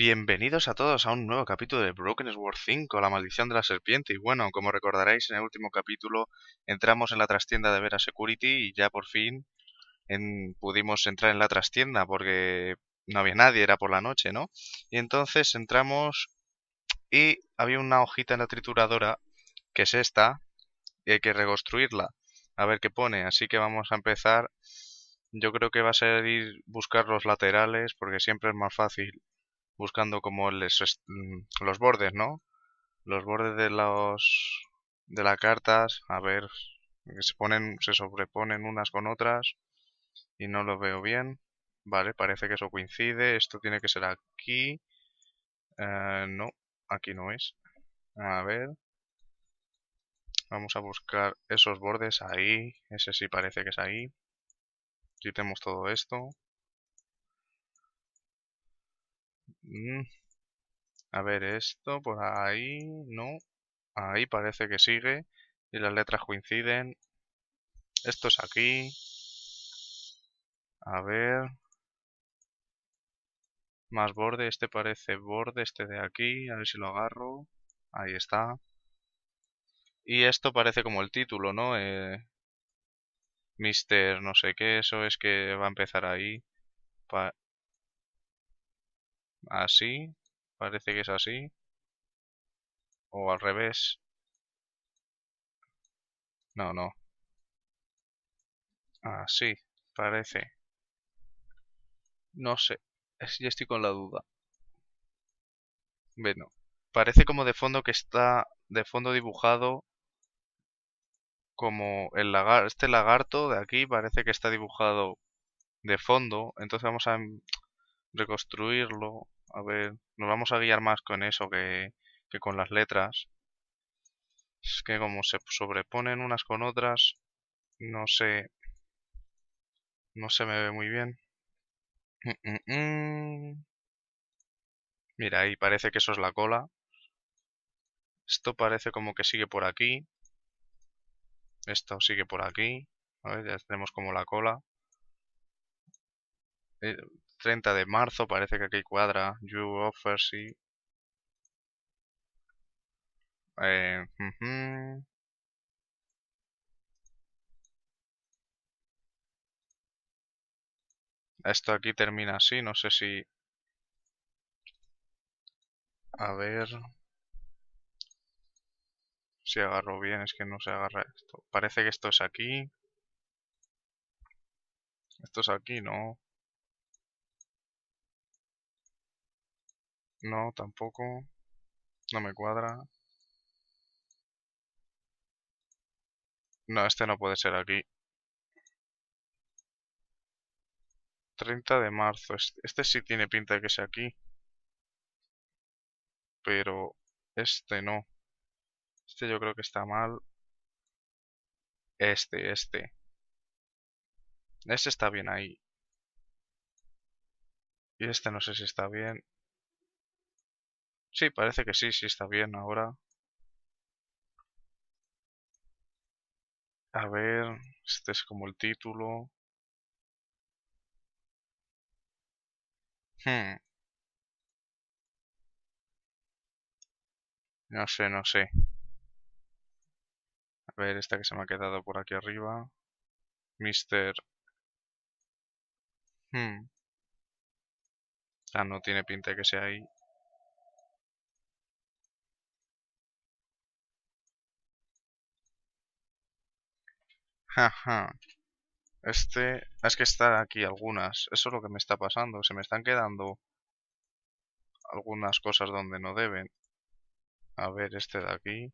Bienvenidos a todos a un nuevo capítulo de Broken Sword 5, la maldición de la serpiente. Y bueno, como recordaréis, en el último capítulo entramos en la trastienda de Vera Security y ya por fin pudimos entrar en la trastienda porque no había nadie, era por la noche, ¿no? Y entonces entramos y había una hojita en la trituradora, que es esta, y hay que reconstruirla. A ver qué pone, así que vamos a empezar. Yo creo que va a ser ir buscar los laterales porque siempre es más fácil buscando como los bordes, ¿no? Los bordes de las cartas, a ver, que se sobreponen unas con otras y no lo veo bien. Vale, parece que eso coincide. Esto tiene que ser aquí. No, aquí no es. A ver, vamos a buscar esos bordes ahí. Ese sí parece que es ahí. Quitemos todo esto. Mm, A ver, esto por ahí, no. Ahí parece que sigue y las letras coinciden. Esto es aquí. A ver. Más borde. Este parece borde. Este de aquí. A ver si lo agarro. Ahí está. Y esto parece como el título, ¿no? Mister no sé qué. Eso es que va a empezar ahí. Pa- Así. Parece que es así. O al revés. No, no. Así. Parece. No sé. Ya estoy con la duda. Bueno. Parece como de fondo que está de fondo dibujado como este lagarto de aquí parece que está dibujado de fondo, entonces vamos a reconstruirlo. A ver, nos vamos a guiar más con eso que con las letras. Es que como se sobreponen unas con otras, no sé, no se me ve muy bien. Mm. Mira, ahí parece que eso es la cola. Esto parece como que sigue por aquí. Esto sigue por aquí. A ver, ya tenemos como la cola. Eh, 30 de marzo, parece que aquí cuadra. You offer, sí. Ujú. Esto aquí termina así, no sé si... A ver si agarro bien, es que no se agarra esto. Parece que esto es aquí. Esto es aquí, no. No, tampoco. No me cuadra. No, este no puede ser aquí. 30 de marzo. Este sí tiene pinta de que sea aquí. Pero este no. Este yo creo que está mal. Este. Este está bien ahí. Y este no sé si está bien. Sí, parece que sí está bien ahora. A ver, este es como el título. Hmm, no sé. A ver, esta que se me ha quedado por aquí arriba. Mister. Hmm, no tiene pinta de que sea ahí. Jaja. Es que están aquí algunas. Eso es lo que me está pasando. Se me están quedando algunas cosas donde no deben. A ver, este de aquí.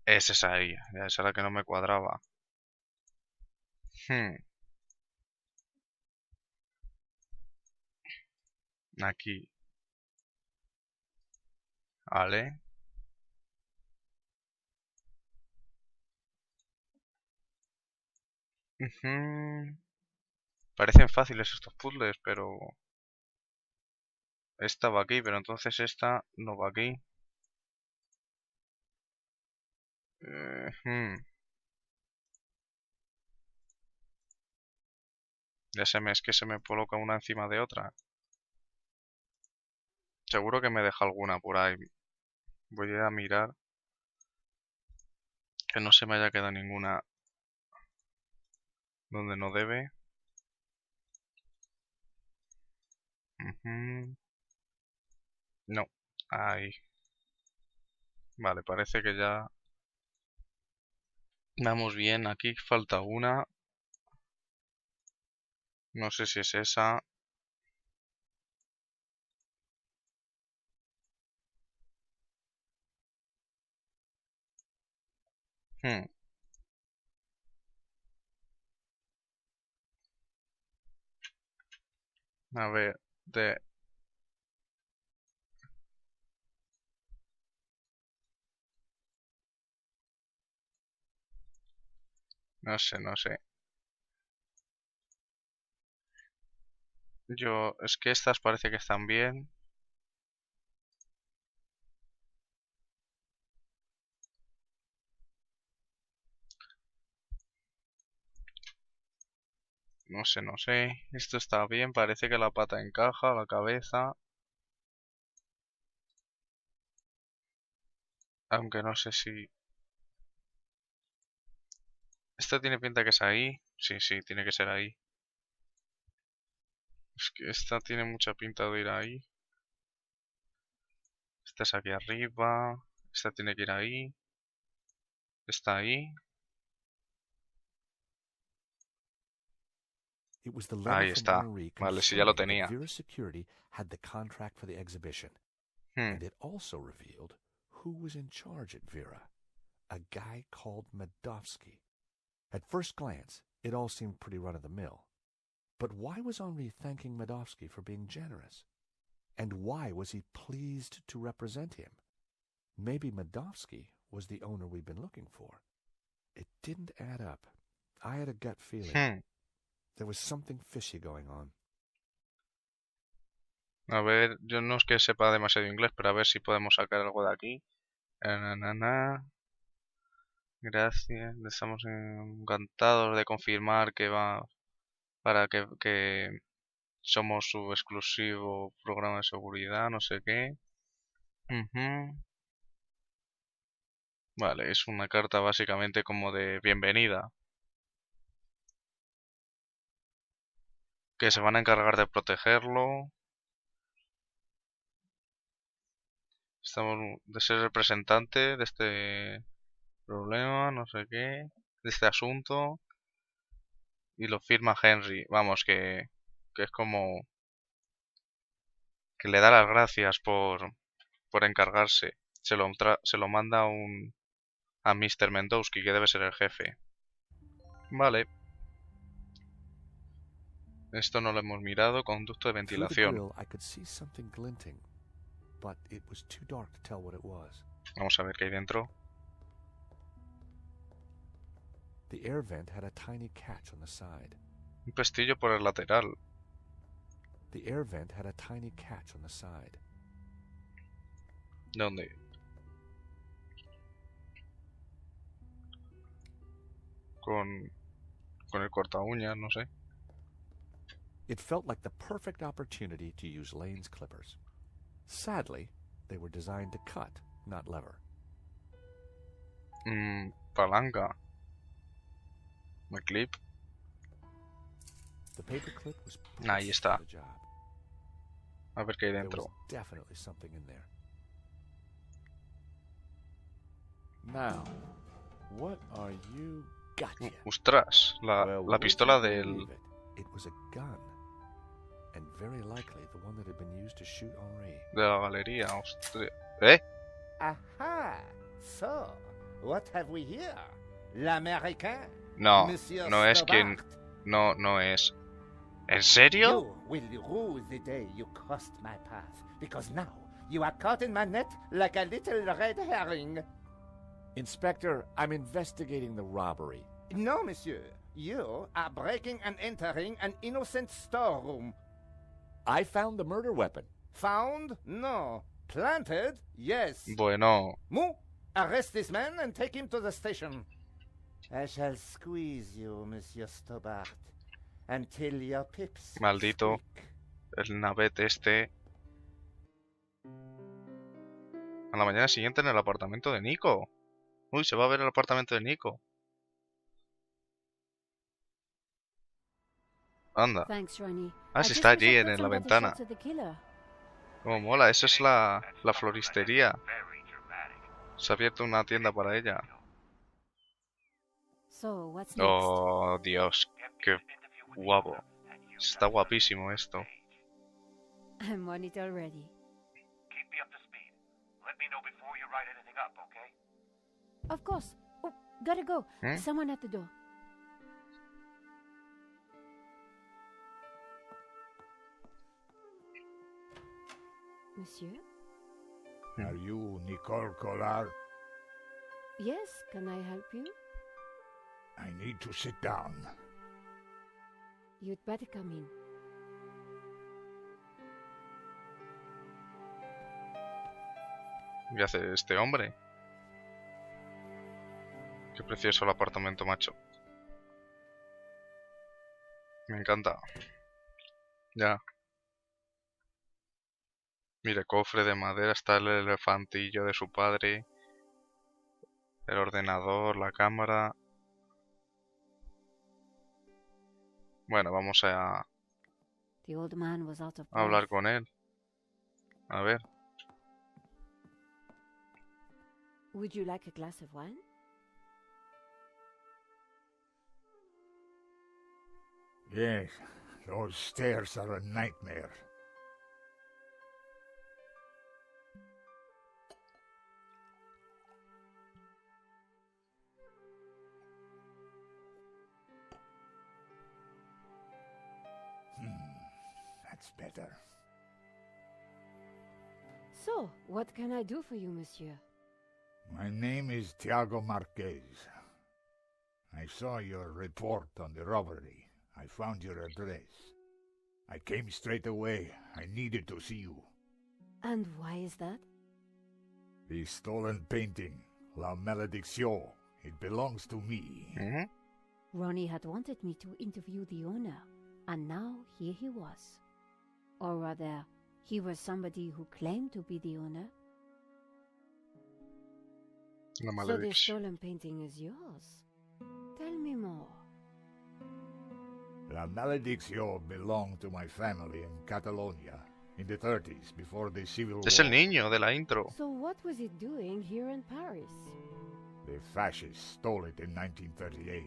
Ese es ahí. Ya esa era la que no me cuadraba. Hmm, Aquí. Vale. Ujú. Parecen fáciles estos puzzles, pero esta va aquí, pero entonces esta no va aquí. Ujú. Es que se me coloca una encima de otra. Seguro que me deja alguna por ahí. Voy a mirar que no se me haya quedado ninguna donde no debe. No, ahí. Vale, parece que ya vamos bien. Aquí falta una. No sé si es esa. Hmm, A ver, no sé, no sé. Es que estas parece que están bien. No sé, no sé. Esto está bien, parece que la pata encaja, la cabeza. Aunque no sé si... Esta tiene pinta que es ahí. Sí, sí, tiene que ser ahí. Es que esta tiene mucha pinta de ir ahí. Esta es aquí arriba. Esta tiene que ir ahí. Está ahí. It was the letter Ahí from está. Henri Vale, si ya lo confirming that tenía. Vera Security had the contract for the exhibition. Hmm, And it also revealed who was in charge at Vera. A guy called Medovsky. At first glance, it all seemed pretty run-of-the-mill. But why was Henri thanking Medovsky for being generous? And why was he pleased to represent him? Maybe Medovsky was the owner we'd been looking for. It didn't add up. I had a gut feeling. hmm. There was something fishy going on. A ver, yo no es que sepa demasiado inglés, pero a ver si podemos sacar algo de aquí. Gracias, estamos encantados de confirmar que va para que somos su exclusivo programa de seguridad, no sé qué. Vale, es una carta básicamente como de bienvenida. Que se van a encargar de protegerlo. Estamos de ser representante de este problema, no sé qué, de este asunto. Y lo firma Henry. Vamos, que es como que le da las gracias por encargarse. Se lo manda a Mr. Mendowski, que debe ser el jefe. Vale. Esto no lo hemos mirado. Conducto de Through the ventilación. grill, I could see something glinting, but it was too dark to tell what it was. Vamos a ver qué hay dentro. The air vent had a tiny catch on the side. Un pestillo por el lateral. The air vent had a tiny catch on the side. ¿Dónde? Con el corta uñas, no sé. It felt like the perfect opportunity to use Lane's clippers. Sadly, they were designed to cut, not lever. Palanca. ¿Me clip? The paperclip was Ahí está. for the job. A ver qué hay There dentro. was definitely something in there. Now, what are you? Gotcha. Ostras, Well, la would pistola you del... believe it? It was a gun, and very likely the one that had been used to shoot Henri. de la galería. Ostras. ¿Eh? Aha! So, what have we here? L'Américain? No, Monsieur no es quien... Stobart? No, no es. ¿En serio? You will rue the day you crossed my path, because now you are caught in my net like a little red herring. Inspector, I'm investigating the robbery. No, monsieur. You are breaking and entering an innocent storeroom. I found the murder weapon. Found? No. Planted? Yes. Bueno, Mou, arrest this man and take him to the station. I shall squeeze you, Monsieur Stobart, until your pips Maldito. squeak. El navete este. A la mañana siguiente en el apartamento de Nico. Uy, se va a ver el apartamento de Nico. Anda. Thanks, Ronnie. Ah, sí, está allí en la ventana. Como mola, eso es la floristería. Se ha abierto una tienda para ella. So, what's next? Oh, Dios, qué guapo. Está guapísimo esto. I'm on it already. Keep me up to speed. Let me know before you write anything up, okay? Of course. Oh, gotta go. Hmm? Someone at the door. Monsieur? Are you Nicole Collard? Yes, can I help you? I need to sit down. You'd better come in. ¿Qué hace este hombre? Qué precioso el apartamento, macho. Me encanta. Ya. Mire, cofre de madera, está el elefantillo de su padre. El ordenador, la cámara. Bueno, vamos a The old man was out of hablar breath. con él. A ver. Would you like a glass of wine? Yes, those stairs are a nightmare. That's better. So, what can I do for you, monsieur? My name is Tiago Marqués. I saw your report on the robbery. I found your address. I came straight away. I needed to see you. And why is that? The stolen painting, La Maldición. It belongs to me. Ujú. Ronnie had wanted me to interview the owner, and now here he was. Or rather, he was somebody who claimed to be the owner. La So the maldición. stolen painting is yours. Tell me more. La Maldición belonged to my family in Catalonia in the 30s, before the Civil Es War. el niño de la intro. So what was it doing here in Paris? The fascists stole it in 1938.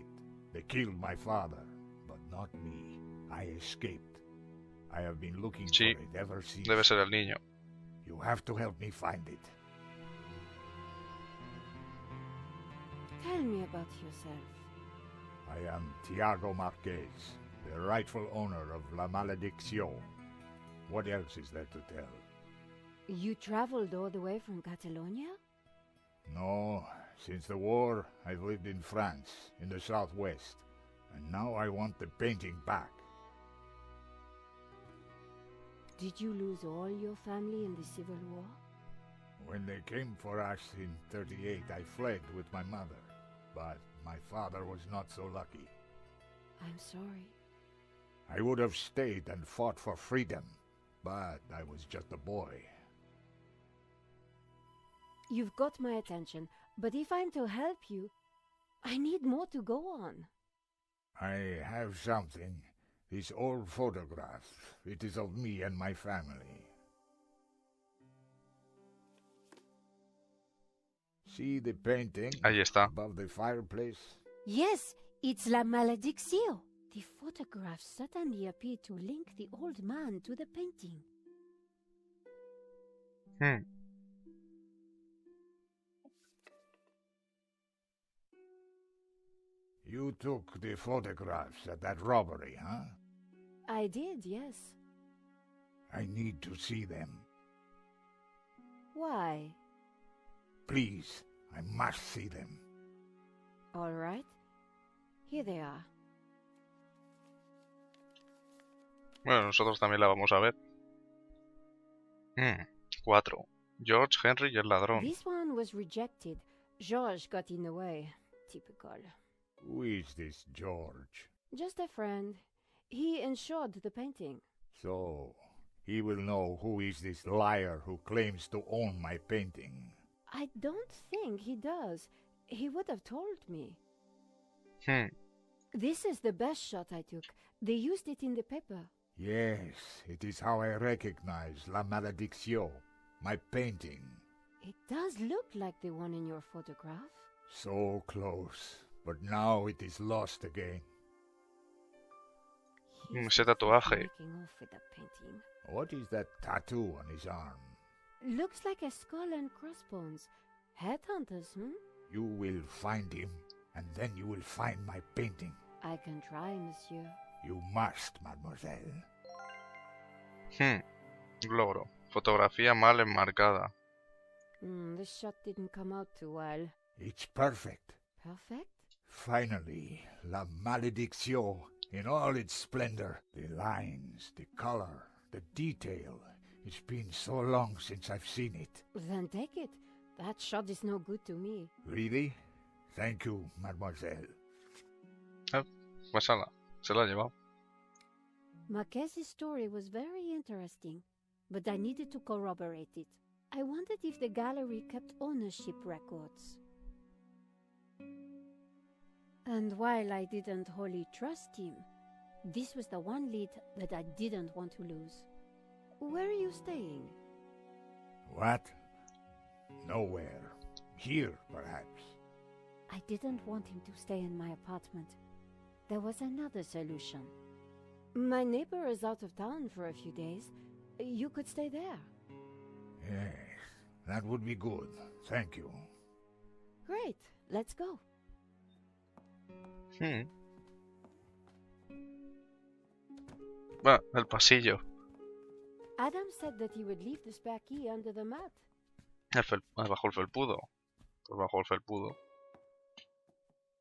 They killed my father, but not me. I escaped. I have been looking Sí, for it ever since. Debe ser el niño. You have to help me find it. Tell me about yourself. I am Tiago Marqués, the rightful owner of La Maldición. What else is there to tell? You traveled all the way from Catalonia? No, since the war, I've lived in France, in the southwest, and now I want the painting back. Did you lose all your family in the Civil War? When they came for us in 38, I fled with my mother, but my father was not so lucky. I'm sorry. I would have stayed and fought for freedom, but I was just a boy. You've got my attention, but if I'm to help you, I need more to go on. I have something. This old photograph. It is of me and my family. See the painting Ahí está. above the fireplace? Yes, it's La Maldición. The photographs certainly appear to link the old man to the painting. Hmm. You took the photographs at that robbery, huh? I did, yes. I need to see them. Why? Please, I must see them. All right. Here they are. Bueno, nosotros también la vamos a ver. 4. George Henry y el ladrón. This one was rejected. George got in the way. Typical. Who is this George? Just a friend. He insured the painting. So, he will know who is this liar who claims to own my painting. I don't think he does. He would have told me. This is the best shot I took. They used it in the paper. Yes, it is how I recognize La Maldición, my painting. It does look like the one in your photograph. So close, but now it is lost again. Ese tatuaje. Making off with the painting. What is that tattoo on his arm? Looks like a skull and crossbones. Headhunters, You will find him, and then you will find my painting. I can try, monsieur. You must, mademoiselle. Logro. Fotografía mal enmarcada. This shot didn't come out too well. It's perfect. Perfect? Finally, La Maldición in all its splendor. The lines, the color, the detail. It's been so long since I've seen it. Then take it. That shot is no good to me. Really? Thank you, mademoiselle. Pues ala, se la ha llevado. Marqués' story was very interesting, but I needed to corroborate it. I wondered if the gallery kept ownership records. And while I didn't wholly trust him, this was the one lead that I didn't want to lose. Where are you staying? What? Nowhere. Here, perhaps. I didn't want him to stay in my apartment. There was another solution. My neighbor is out of town for a few days. You could stay there. Yes, that would be good. Thank you. Great, let's go. El pasillo. Adam said that he would leave the spare key under the mat. Bajo el felpudo. Pues bajo el felpudo.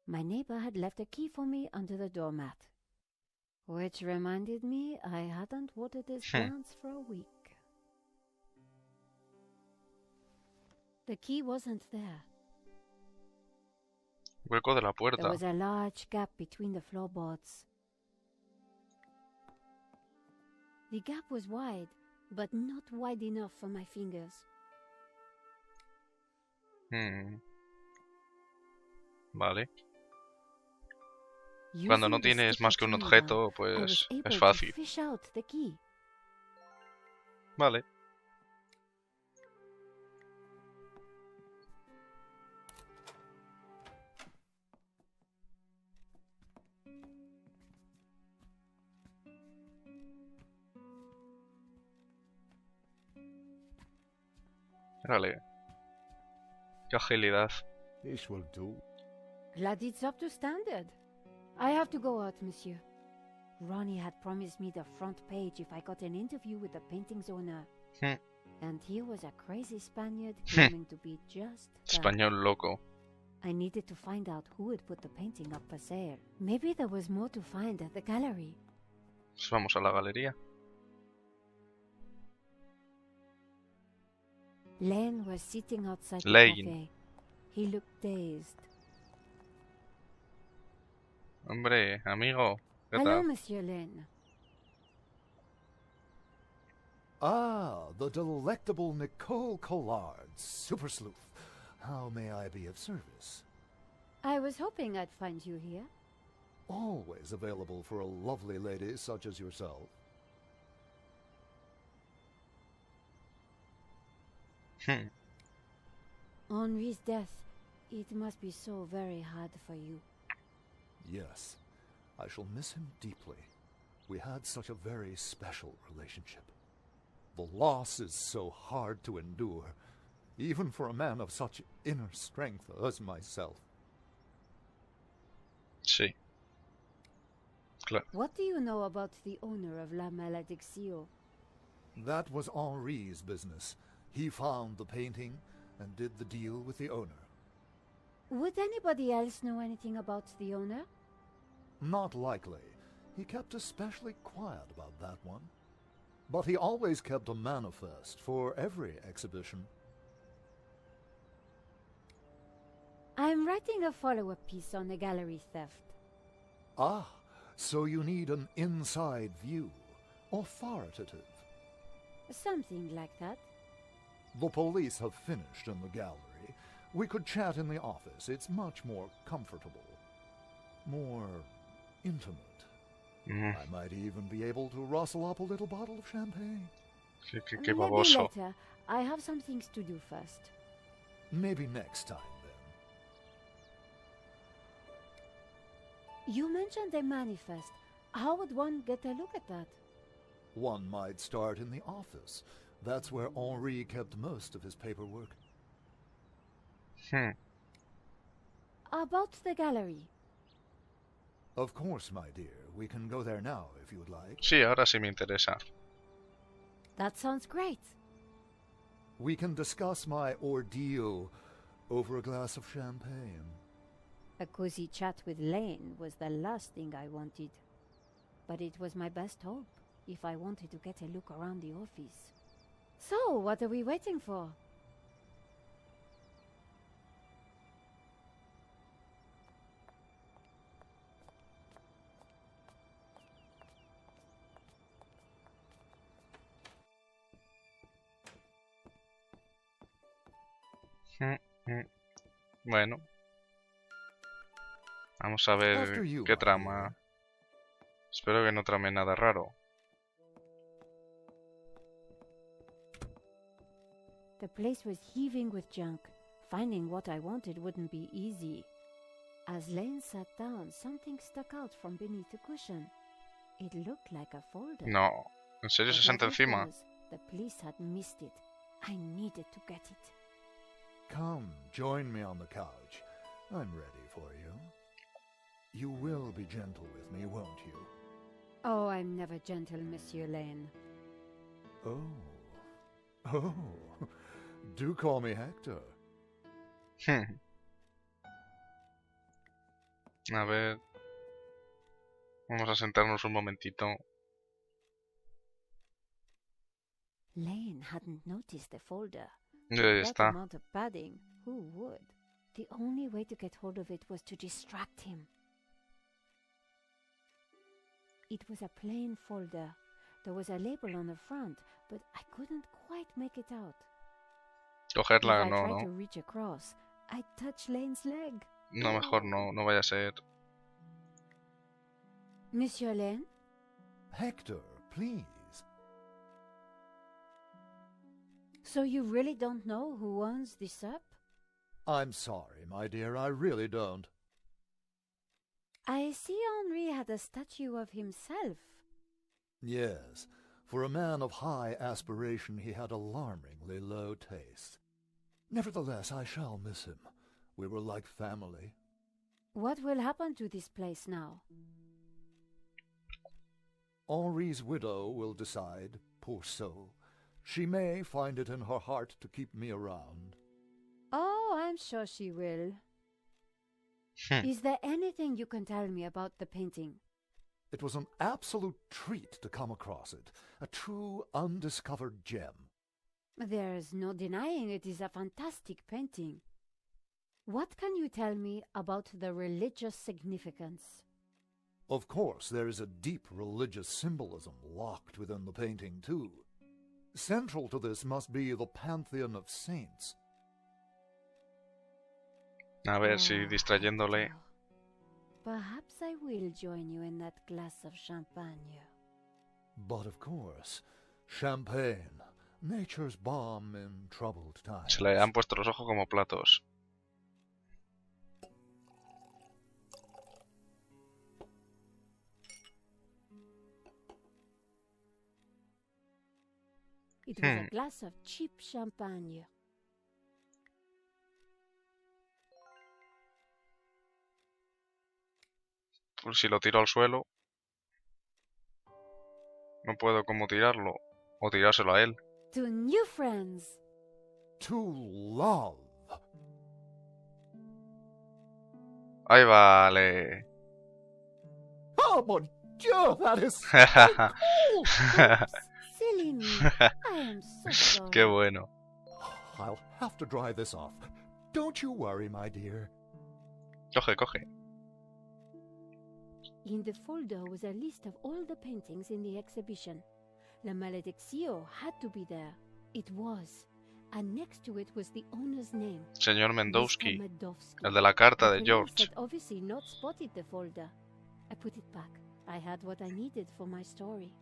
My neighbor had left a key for me under the doormat. Which reminded me I hadn't watered his plants for a week. The key wasn't there. Hueco de la There puerta. was a large gap between the floorboards. The gap was wide, but not wide enough for my fingers. Vale. Using Cuando no the tienes sticky más que un tool objeto, I was pues able es to fácil. fish out the key. Vale. Vale. Qué agilidad. This will do. Glad it's up to standard. I have to go out, monsieur. Ronnie had promised me the front page if I got an interview with the painting's owner. And he was a crazy Spaniard claiming to be just that. Español loco. I needed to find out who had put the painting up for sale. Maybe there was more to find at the gallery. Pues vamos a la galería. Lane was sitting outside the Lane. cafe. He looked dazed. Hombre, amigo. ¿Qué Hello, tal? Monsieur Lane. Ah, the delectable Nicole Collard, super sleuth. How may I be of service? I was hoping I'd find you here. Always available for a lovely lady such as yourself. Henri's death, it must be so very hard for you. Yes, I shall miss him deeply. We had such a very special relationship. The loss is so hard to endure, even for a man of such inner strength as myself. Sí. Claro. What do you know about the owner of La Maldición? That was Henri's business. He found the painting and did the deal with the owner. Would anybody else know anything about the owner? Not likely. He kept especially quiet about that one. But he always kept a manifest for every exhibition. I'm writing a follow-up piece on the gallery theft. Ah, So you need an inside view. Authoritative. Something like that. The police have finished in the gallery. We could chat in the office. It's much more comfortable. More intimate. I might even be able to rustle up a little bottle of champagne. Qué Maybe baboso. later. I have some things to do first. Maybe next time, then. You mentioned the manifest. How would one get a look at that? One might start in the office. That's where Henri kept most of his paperwork. About the gallery. Of course, my dear. We can go there now, if you'd like. Sí, ahora sí me interesa. That sounds great. We can discuss my ordeal over a glass of champagne. A cozy chat with Lane was the last thing I wanted. But it was my best hope if I wanted to get a look around the office. So, what are we waiting for? Bueno. Vamos a ver After you, qué my trama. dear. Espero que no trame nada raro. The place was heaving with junk. Finding what I wanted wouldn't be easy. As Lane sat down, something stuck out from beneath the cushion. It looked like a folder. No. ¿En serio se sienta Whatever it encima? was, the police had missed it. I needed to get it. Come, join me on the couch. I'm ready for you. You will be gentle with me, won't you? Oh, I'm never gentle, Monsieur Lane. Oh. Do call me Hector. A ver. Vamos a sentarnos un momentito. Lane hadn't noticed the folder. Y ahí That está. amount of padding, who would? The only way to get hold of it was to distract him. It was a plain folder. There was a label on the front, but I couldn't quite make it out. Cogerla, If I no, tried to no. reach across, I'd touch Lane's leg. No, mejor no, no vaya a ser. Monsieur Lane? Hector, please. So you really don't know who owns this up? I'm sorry, my dear, I really don't. I see Henri had a statue of himself. Yes, for a man of high aspiration, he had alarmingly low taste. Nevertheless, I shall miss him. We were like family. What will happen to this place now? Henri's widow will decide, poor soul. She may find it in her heart to keep me around. Oh, I'm sure she will. Is there anything you can tell me about the painting? It was an absolute treat to come across it, a true undiscovered gem. There's no denying it is a fantastic painting. What can you tell me about the religious significance? Of course, there is a deep religious symbolism locked within the painting, too. Central to this must be the pantheon of saints. A ver si distrayéndole. Perhaps I will join you in that glass of champagne. But of course, champagne, nature's balm in troubled times. Se le han puesto los ojos como platos. It was a glass of cheap champagne. Pues si lo tiro al suelo, no puedo como tirarlo. O tirárselo a él. To new friends. To love. Ahí vale. Oh, mon Dieu, that is Silly me. I am so sorry. Qué bueno. I'll have to dry this off. Don't you worry, my dear. Coge, coge. In the folder was a list of all the paintings in the exhibition. La Malediction had to be there. It was. And next to it was the owner's name. Señor Mr. Mendowski, Medovsky. el de la carta The de police George. had obviously not spotted the folder. I put it back. I had what I needed for my story.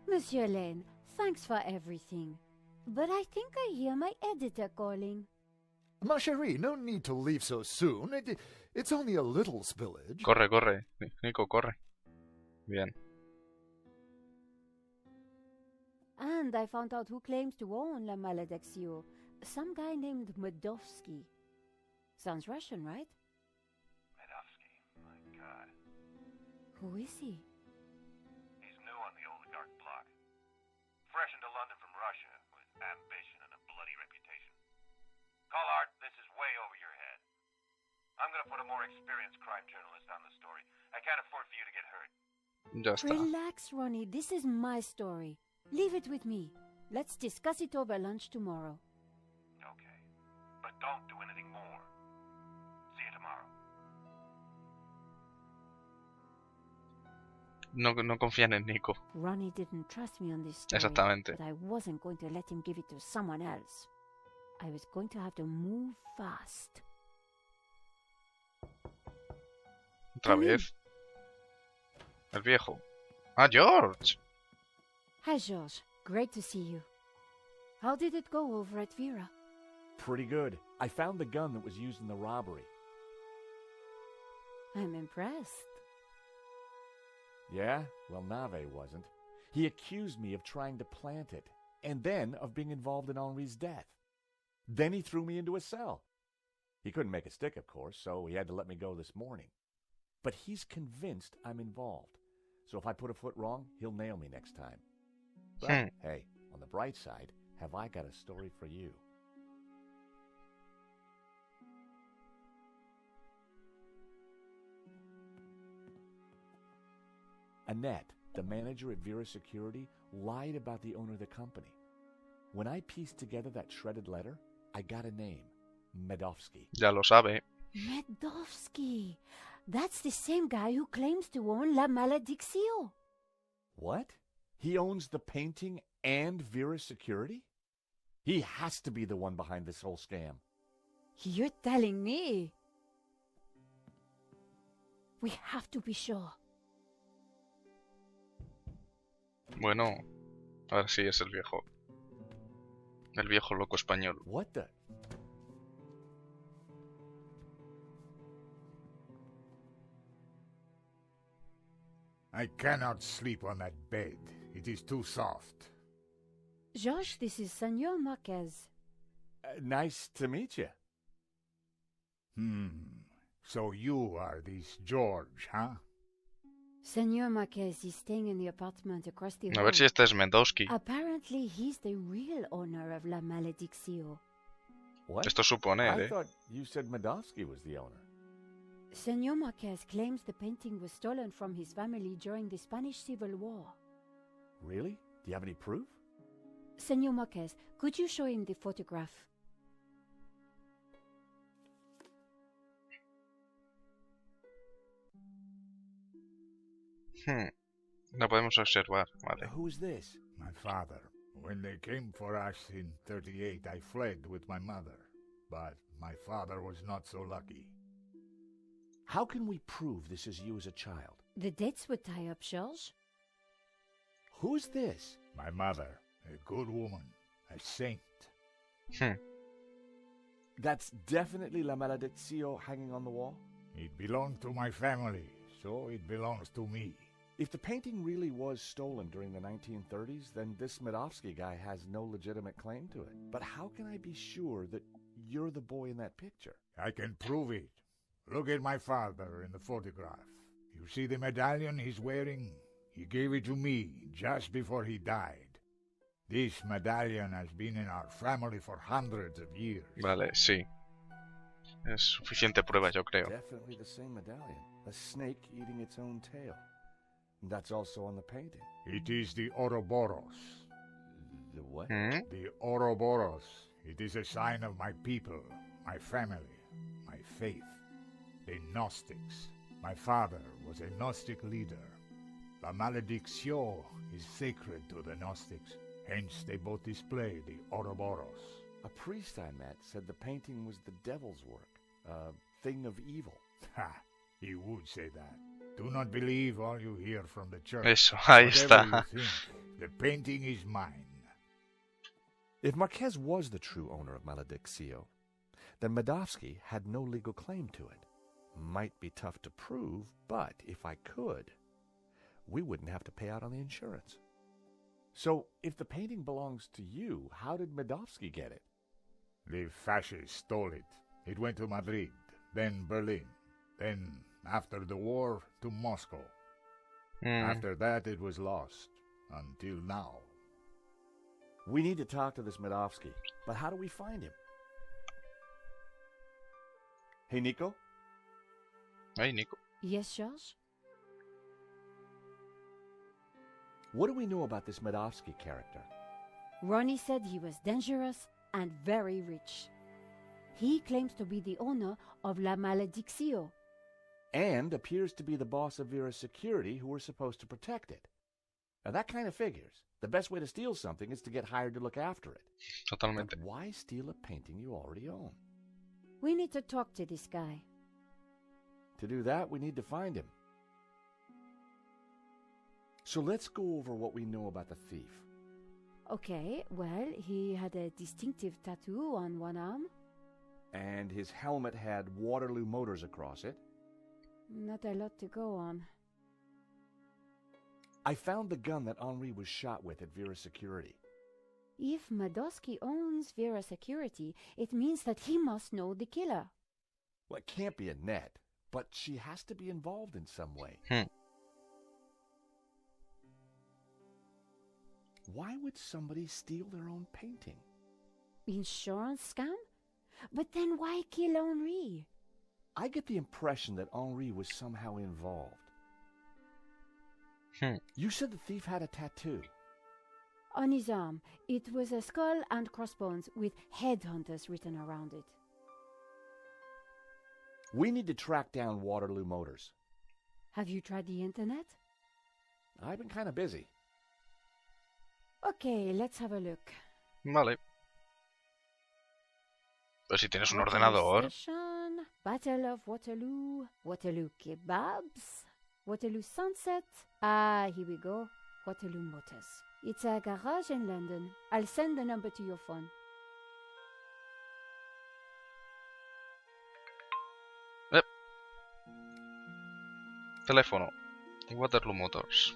Monsieur Lane, thanks for everything. But I think I hear my editor calling. Ma chérie, no need to leave so soon. It's only a little spillage. Corre, corre. Nico, corre. Bien. And I found out who claims to own La Malediction. Some guy named Medovsky. Sounds Russian, right? Medovsky, my God. Who is he? He's new on the oligarch block. Fresh into London from Russia, with ambition and a bloody reputation. Collard, this is way over your head. I'm gonna put a more experienced crime journalist on the story. I can't afford for you to get hurt. Ya está. Relax, Ronnie. This is my story. Leave it with me. Let's discuss it over lunch tomorrow. Okay. But don't do anything more. See you tomorrow. No confían en Nico. Ronnie didn't trust me on this story. Exactamente. But I wasn't going to let him give it to someone else. I was going to have to move fast. Otra vez. El viejo. Ah, George. Hi, George. Great to see you. How did it go over at Vera? Pretty good. I found the gun that was used in the robbery. I'm impressed. Yeah? Well, Nave wasn't. He accused me of trying to plant it, and then of being involved in Henri's death. Then he threw me into a cell. He couldn't make a stick, of course, so he had to let me go this morning. But he's convinced I'm involved. So if I put a foot wrong, he'll nail me next time. But, hey, on the bright side, have I got a story for you? Annette, the manager at Vera Security, lied about the owner of the company. When I pieced together that shredded letter, I got a name. Medovsky. Ya lo sabe. Medovsky. That's the same guy who claims to own La Malediction. What? He owns the painting and Vera Security? He has to be the one behind this whole scam. You're telling me? We have to be sure. Bueno, ahora sí es el viejo. El viejo loco español. What the? I cannot sleep on that bed. It is too soft. George, this is Senor Marqués. Nice to meet you. So you are this George, huh? Senor Marqués is staying in the apartment across the A hall. ver si este es Mendowski. Apparently, he's the real owner of La Malediction. What? Esto supone, I thought you said Medovsky was the owner. Senor Marqués claims the painting was stolen from his family during the Spanish Civil War. Really? Do you have any proof? Senor Marqués, could you show him the photograph? No podemos observar, vale. Who's this? My father. When they came for us in 38, I fled with my mother. But my father was not so lucky. How can we prove this is you as a child? The dates would tie up, George. Who's this? My mother, a good woman, a saint. That's definitely La Malediction hanging on the wall? It belonged to my family, so it belongs to me. If the painting really was stolen during the 1930s, then this Medovsky guy has no legitimate claim to it. But how can I be sure that you're the boy in that picture? I can prove it. Look at my father in the photograph. You see the medallion he's wearing? He gave it to me just before he died. This medallion has been in our family for hundreds of years. Vale, sí. Es suficiente prueba, yo creo. Definitely the same medallion. A snake eating its own tail. And that's also on the painting. It is the Ouroboros. The what? The Ouroboros. It is a sign of my people, my family, my faith. The Gnostics. My father was a Gnostic leader. La Maldición is sacred to the Gnostics. Hence, they both display the Ouroboros. A priest I met said the painting was the devil's work, a thing of evil. Ha! He would say that. Do not believe all you hear from the church. Eso, ahí Whatever está. you think, the painting is mine. If Marqués was the true owner of Maldición, then Medovsky had no legal claim to it. Might be tough to prove, but if I could, we wouldn't have to pay out on the insurance. So, if the painting belongs to you, how did Medovsky get it? The fascists stole it. It went to Madrid, then Berlin, then, after the war, to Moscow. After that, it was lost, until now. We need to talk to this Medovsky, but how do we find him? Hey, Nico? Hey, Nico. Yes, Josh? What do we know about this Medovsky character? Ronnie said he was dangerous and very rich. He claims to be the owner of La Maldición. And appears to be the boss of Vera's security who were supposed to protect it. Now that kind of figures. The best way to steal something is to get hired to look after it. Totalmente. But why steal a painting you already own? We need to talk to this guy. To do that, we need to find him. So let's go over what we know about the thief. Okay, well, he had a distinctive tattoo on one arm. And his helmet had Waterloo Motors across it. Not a lot to go on. I found the gun that Henri was shot with at Vera's security. If Medovsky owns Vera Security, it means that he must know the killer. Well, it can't be Annette, but she has to be involved in some way. Why would somebody steal their own painting? Insurance scam? But then why kill Henri? I get the impression that Henri was somehow involved. You said the thief had a tattoo. On his arm, it was a skull and crossbones with headhunters written around it. We need to track down Waterloo Motors. Have you tried the internet? I've been kind of busy. Okay, let's have a look. Vale. Pues si tienes un Waterloo ordenador. Station, Battle of Waterloo, Waterloo Kebabs, Waterloo Sunset. Ah, here we go. Waterloo Motors. It's a garage in London. I'll send the number to your phone. Teléfono. Waterloo Motors.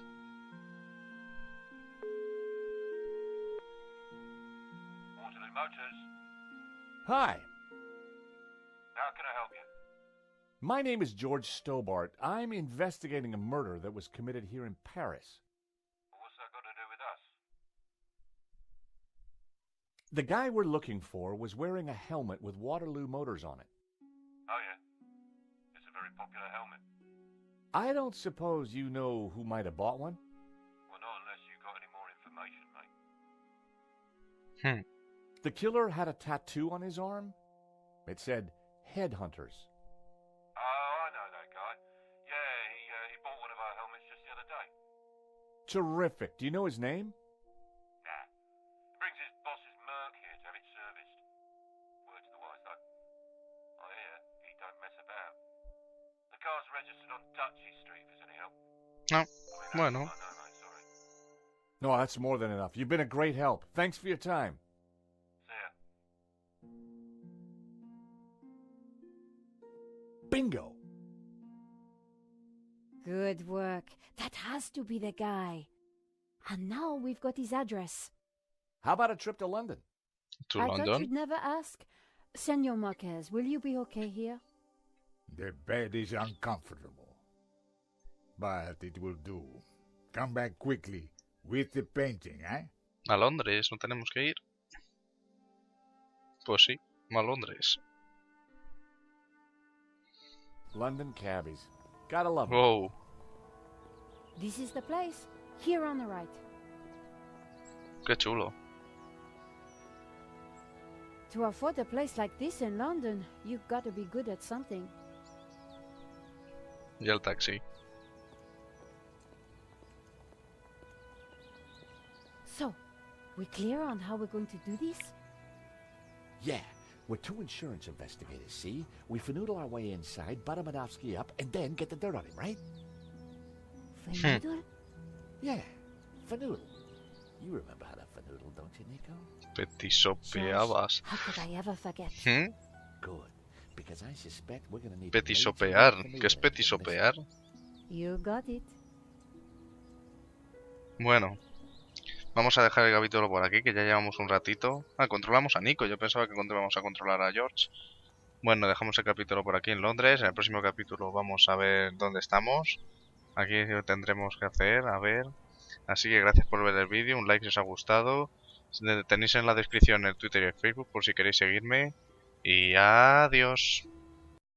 Waterloo Motors. Hi, How can I help you? my name is George Stobart. I'm investigating a murder that was committed here in Paris. What's that got to do with us? The guy we're looking for was wearing a helmet with Waterloo Motors on it. Oh, yeah. It's a very popular helmet. I don't suppose you know who might have bought one? Well, not unless you've got any more information, mate. The killer had a tattoo on his arm. It said, Headhunters. Oh, I know that guy. Yeah, he bought one of our helmets just the other day. Terrific. Do you know his name? Nah. Brings his boss's Merc here to have it serviced. Word to the wise, though. I hear he don't mess about. The car's registered on Dutchy Street, if there's any help. No. I mean, Bueno. I know, mate, sorry. No, that's more than enough. You've been a great help. Thanks for your time. See ya. Bingo! Good work. That has to be the guy. And now we've got his address. How about a trip to London? To I thought London. you'd never ask. Senor Marquez, will you be okay here? The bed is uncomfortable. But it will do. Come back quickly with the painting, eh? A Londres, ¿no tenemos que ir? Pues sí, a Londres. London cabbies. Gotta love 'em. Wow. This is the place. Here on the right. Qué chulo. To afford a place like this in London, you've got to be good at something. Y el taxi. So, we clear on how we're going to do this? Yeah, we're two insurance investigators, see? We finagle our way inside, butter Madofsky up, and then get the dirt on him, right? Finagle? Yeah, finagle. You remember how to finagle, don't you, Nico? Petisopeabas. How could I ever forget? Good, because I suspect we're gonna need... Petisopear. ¿Qué es petisopear? You got it. Bueno. Vamos a dejar el capítulo por aquí, que ya llevamos un ratito. Ah, controlamos a Nico. Yo pensaba que íbamos a controlar a George. Bueno, dejamos el capítulo por aquí en Londres. En el próximo capítulo vamos a ver dónde estamos. Aquí tendremos que hacer, a ver. Así que gracias por ver el vídeo. Un like si os ha gustado. Tenéis en la descripción el Twitter y el Facebook por si queréis seguirme. Y adiós.